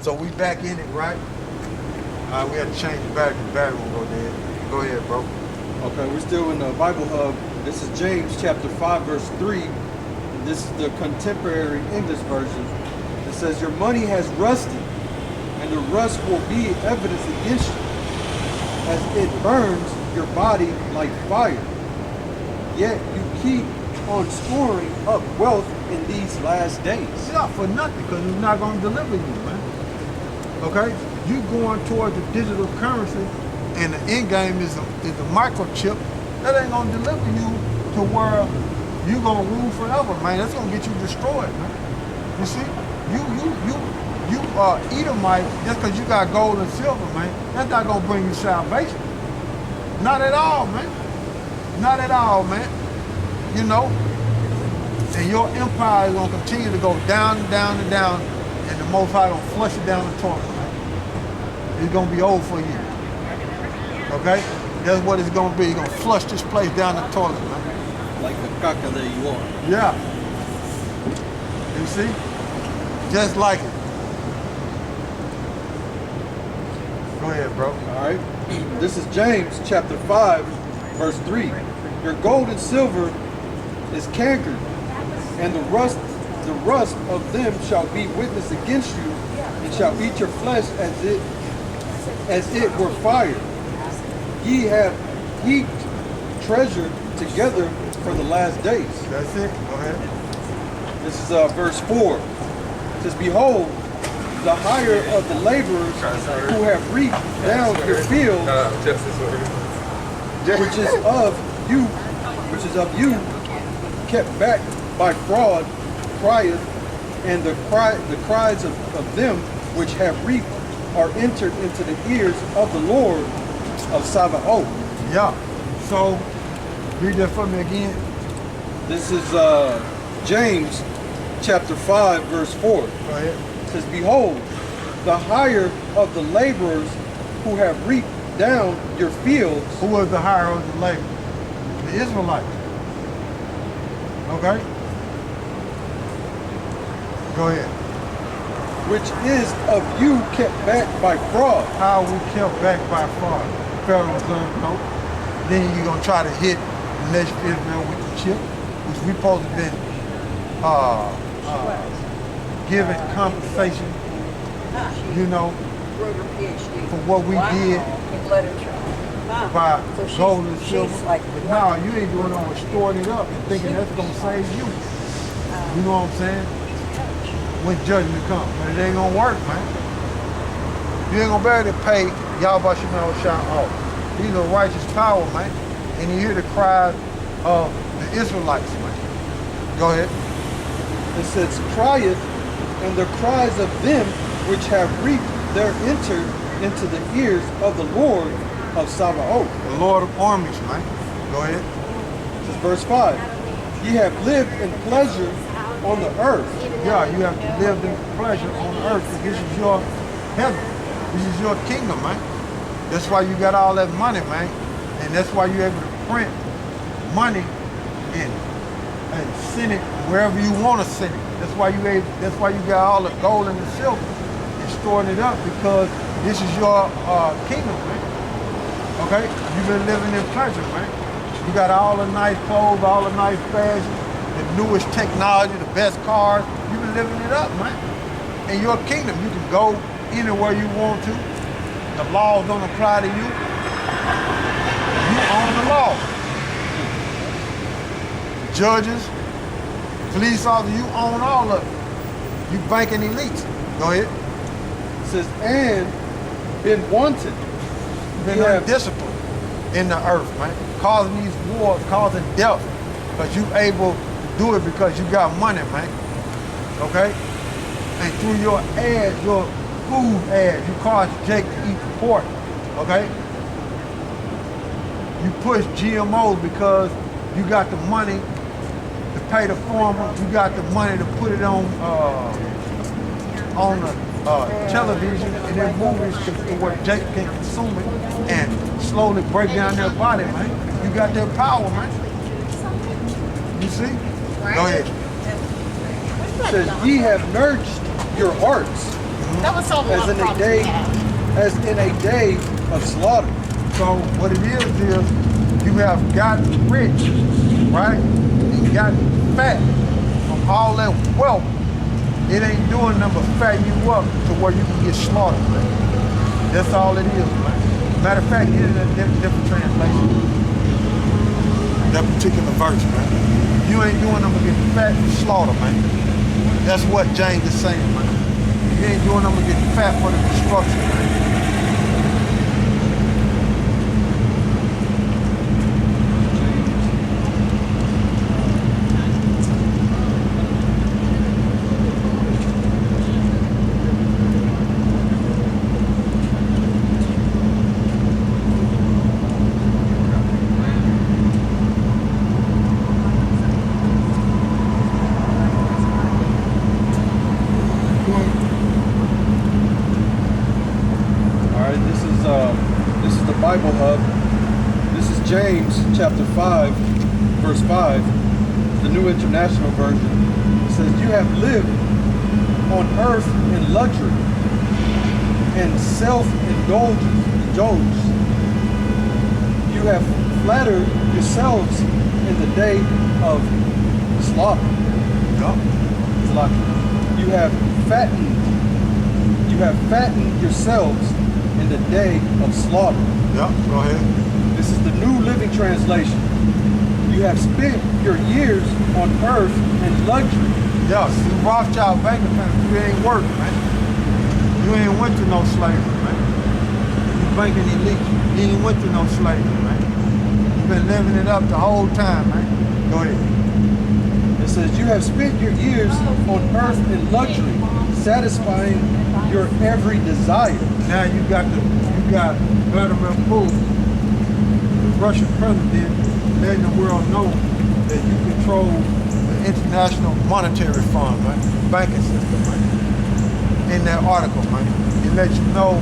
So we back in it, right? We had to change the battery. The battery won't go dead. Go ahead, bro. Okay, we're still in the Bible Hub. This is James chapter 5, verse 3. This is the contemporary English version. It says, your money has rusted, and the rust will be evidence against you, as it burns your body like fire. Yet you keep on storing up wealth in these last days. It's not for nothing, because it's not going to deliver you, man. Okay? You going towards the digital currency, and the end game is a microchip. That ain't going to deliver you to where you going to rule forever, man. That's going to get you destroyed, man. You see? You Edomite, just because you got gold and silver, man, that's not going to bring you salvation. Not at all, man. Not at all, man. You know? And your empire is going to continue to go down and down and down, and the Most High going to flush it down the toilet, man. It's going to be over for you. Okay? That's what it's going to be. You're going to flush this place down the toilet, man. Like the caca that you are. Yeah. You see? Just like it. Go ahead, bro. All right. This is James chapter 5, verse 3. Your gold and silver is cankered, and the rust of them shall be witness against you, and shall eat your flesh as it were fire. Ye have heaped treasure together for the last days. That's it. Go ahead. This is verse 4. It says, behold, the hire of the laborers who have reaped down your field, which is of you, kept back by fraud, crieth, and the cries of them which have reaped are entered into the ears of the Lord of Sabaoth. Yeah. So, read that for me again. This is James chapter 5, verse 4. Go ahead. It says, behold, the hire of the laborers who have reaped down your fields. Who was the hire of the labor? The Israelites. Okay? Go ahead. Which is of you kept back by fraud. How we kept back by fraud? Federal Reserve note. Then you're going to try to hit the nation of Israel with the chip, which we supposed to have been given compensation, you know, for what we did by gold and silver. No, you ain't doing no storing it up and thinking that's going to save you. You know what I'm saying? When judgment comes. But it ain't going to work, man. You ain't going to be able to pay YAHAWASHI off. These are righteous power, man. And you hear the cries of the Israelites, man. Go ahead. It says, crieth, and the cries of them which have reaped there entered into the ears of the Lord of Sabaoth. The Lord of armies, man. Go ahead. This is verse 5. Ye have lived in pleasure on the earth. Yeah, you have lived in pleasure on earth. This is your heaven. This is your kingdom, man. That's why you got all that money, man. And that's why you're able to print money and send it wherever you want to send it. That's why you got all the gold and the silver and storing it up, because this is your kingdom, man. Okay? You've been living in pleasure, man. You got all the nice clothes, all the nice fashion, the newest technology, the best cars. You've been living it up, man. In your kingdom, you can go anywhere you want to. The laws don't apply to you. You own the law. Judges, police officers, you own all of it. You banking elites. Go ahead. It says, and been wanted. Been undisciplined in the earth, man. Causing these wars, causing death. Because you able to do it because you got money, man. Okay? And through your ads, your food ads, you cause Jake to eat the pork. Okay? You push GMOs because you got the money to pay the farmer. You got the money to put it on the television and then movies to where Jake can consume it and slowly break down their body, man. You got their power, man. You see? Go ahead. It says, ye have nourished your hearts That was so as in a day, as in a day of slaughter. So what it is you have gotten rich, right? And gotten fat from all that wealth. It ain't doing nothing but fatten you up to where you can get slaughtered, man. That's all it is, man. Matter of fact, it is a different translation. That particular verse, man. You ain't doing nothing but getting fat and slaughter, man. That's what James is saying, man. You ain't doing nothing but getting fat for the destruction, man. This is the Bible Hub. This is James chapter 5, verse 5, the New International Version. It says, "You have lived on earth in luxury and self-indulgence. You have flattered yourselves in the day of slaughter." You have fattened yourselves in the day of slaughter. Yeah, go ahead. This is the New Living Translation. You have spent your years on earth in luxury. Yeah, see, Rothschild banking family, you ain't working, man. You ain't went through no slavery, man. You banking elite. You ain't went through no slavery, man. You've been living it up the whole time, man. Go ahead. It says, you have spent your years on earth in luxury, satisfying your every desire. Now you got Vladimir Putin, the Russian president, letting the world know that you control the International Monetary Fund, man, banking system, man. In that article, man, it lets you know,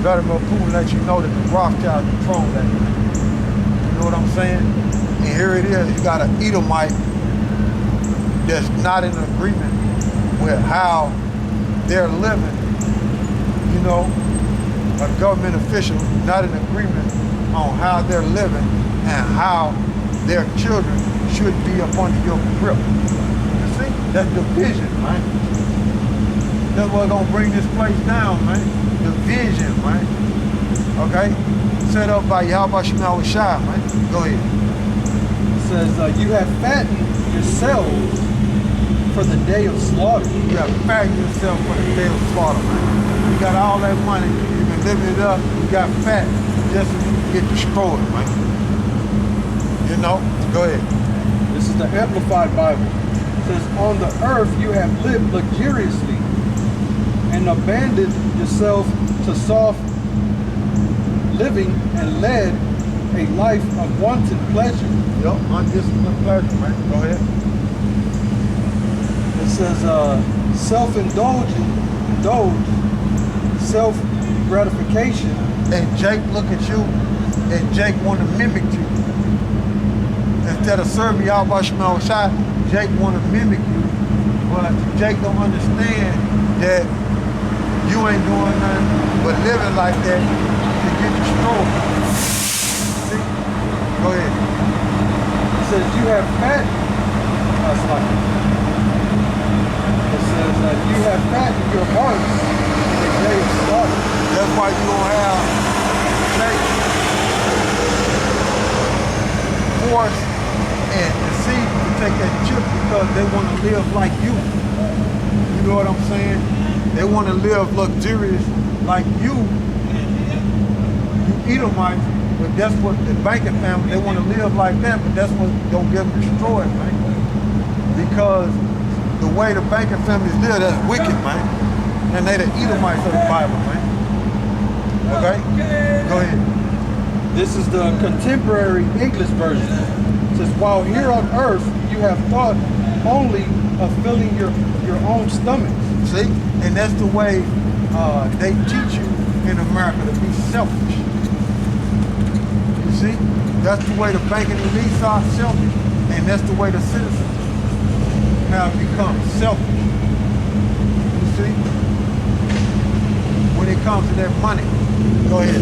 Vladimir Putin lets you know that the Rothschild control that, man. You know what I'm saying? And here it is, you got an Edomite that's not in agreement with how they're living. You know, a government official not in agreement on how they're living and how their children should be up under your grip. You see? That's division, man. That's what's gonna bring this place down, man. Division, man. Okay? Set up by YAHAWASHI, man. Go ahead. It says, you have fattened yourselves for the day of slaughter. You have fattened yourself for the day of slaughter, man. You got all that money, you've been living it up, you got fat just so you can get destroyed, man. You know? Go ahead. This is the Amplified Bible. It says, on the earth you have lived luxuriously and abandoned yourself to soft living and led a life of wanton pleasure. Yep, undisciplined pleasure, man. Go ahead. It says, self-gratification. And Jake look at you, and Jake want to mimic you. Instead of serving YAHAWASHI, Jake want to mimic you. But Jake don't understand that you ain't doing nothing but living like that to get destroyed. See? Go ahead. It says, you have fattened. It says, you have fattened your hearts in the day of slaughter. That's why you don't have Jake force and deceive to take that chip because they want to live like you. You know what I'm saying? They want to live luxurious like you Edomites, but that's what the banking family, they want to live like that, but that's what's going to get them destroyed, man. Because the way the banking families live, that's wicked, man. And they the Edomites of the Bible, man. Okay? Go ahead. This is the contemporary English version. It says, while here on earth, you have thought only of filling your own stomach. See? And that's the way they teach you in America, to be selfish. You see? That's the way the banking elites are, selfish. And that's the way the citizens have become selfish. You see? comes to that money. Go ahead. It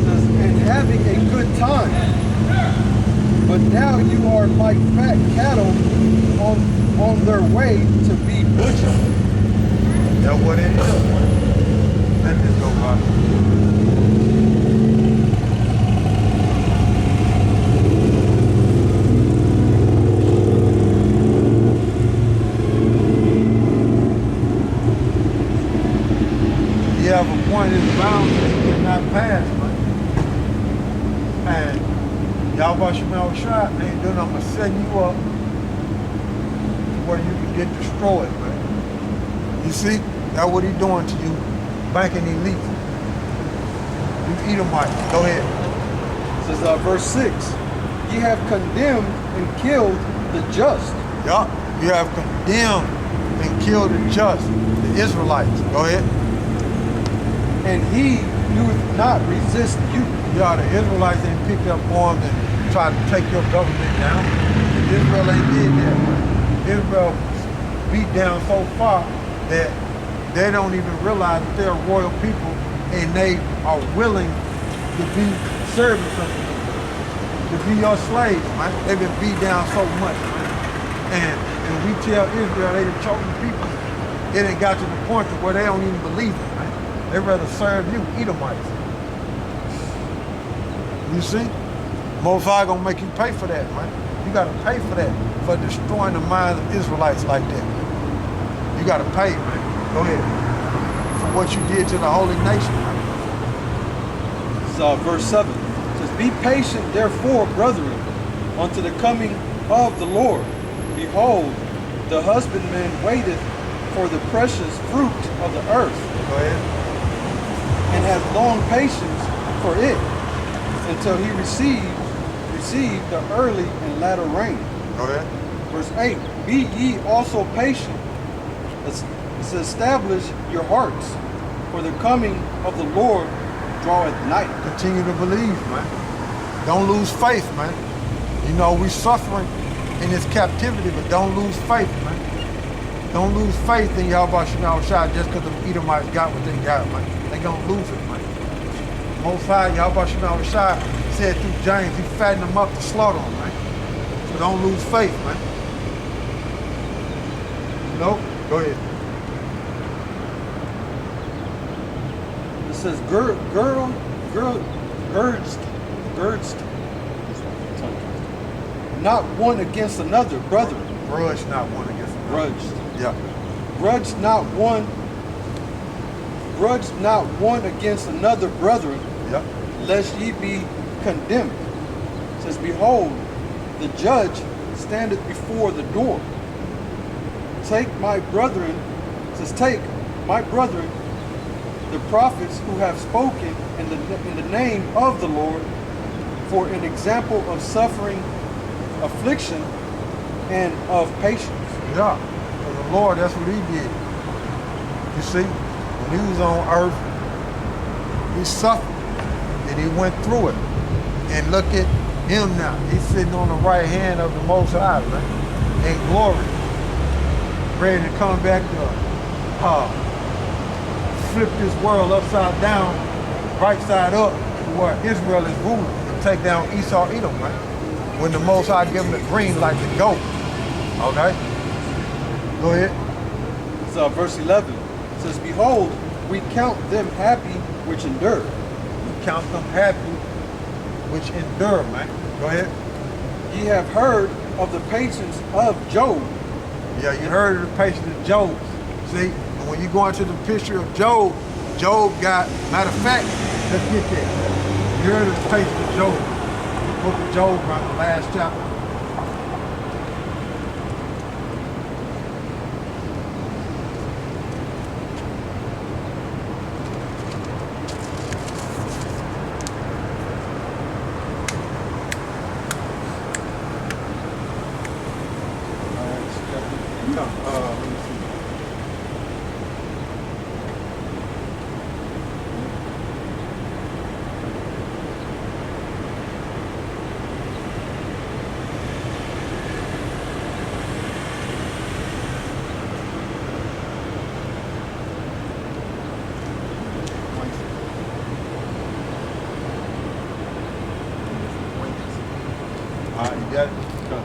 says, and having a good time. But now you are like fat cattle on their way to be butchered. That's what it is. Let this go by. You have a point in the bounds that you cannot pass, man. And YAHAWASHI ain't doing nothing but setting you up to where you can get destroyed, man. You see? That's what he's doing to you, banking elite. You Edomites. Go ahead. It says verse 6, ye have condemned and killed the just. Yup. You have condemned and killed the just, the Israelites. Go ahead. And he doeth not resist you. Yeah, the Israelites ain't picked up arms and tried to take your government down. Israel ain't did that. Israel beat down so far that they don't even realize that they're royal people and they are willing to be servants of you, to be your slaves, man. They've been beat down so much, man. And we tell Israel they the chosen people, it ain't got to the point to where they don't even believe it, man. They'd rather serve you, Edomites. You see? Most High gonna make you pay for that, man. You gotta pay for that, for destroying the minds of Israelites like that. You gotta pay, man. Go ahead. For what you did to the holy nation, man. So verse 7 says, be patient therefore, brethren, unto the coming of the Lord. Behold, the husbandman waiteth for the precious fruit of the earth. Go ahead. And hath long patience for it, until he receive the early and latter rain. Go ahead. Verse 8, be ye also patient. It says, establish your hearts, for the coming of the Lord draweth nigh. Continue to believe, man. Don't lose faith, man. You know, we suffering in this captivity, but don't lose faith, man. Don't lose faith in YAHAWASHI just because the Edomites got what they got, man. They gonna lose it, man. Most High, YAHAWASHI said through James, he fattened them up to slaughter them, man. So don't lose faith, man. Nope. Go ahead. It says, girds, not one against another, brethren. Grudge not one against another. Grudged. Yeah. Grudge not one against another, brethren, Yeah. lest ye be condemned. It says, behold, the judge standeth before the door. Take my brethren, it says, take my brethren, the prophets who have spoken in the name of the Lord, for an example of suffering, affliction, and of patience. Yeah. For the Lord, that's what he did. You see, when he was on earth, he suffered and he went through it. And look at him now. He's sitting on the right hand of the Most High, man, in glory, ready to come back to flip this world upside down, right side up, where Israel is ruling and take down Esau, Edom, man. When the Most High give him the green light to go. Okay? Go ahead. So verse 11 says, behold, we count them happy which endure. We count them happy which endure, man. Go ahead. Ye have heard of the patience of Job. Yeah, you heard of the patience of Job. See, and when you go into the picture of Job, Job got, matter of fact, let's get there. You heard of the patience of Job. Book of Job, right, the last chapter. Let me see. All right, you got it?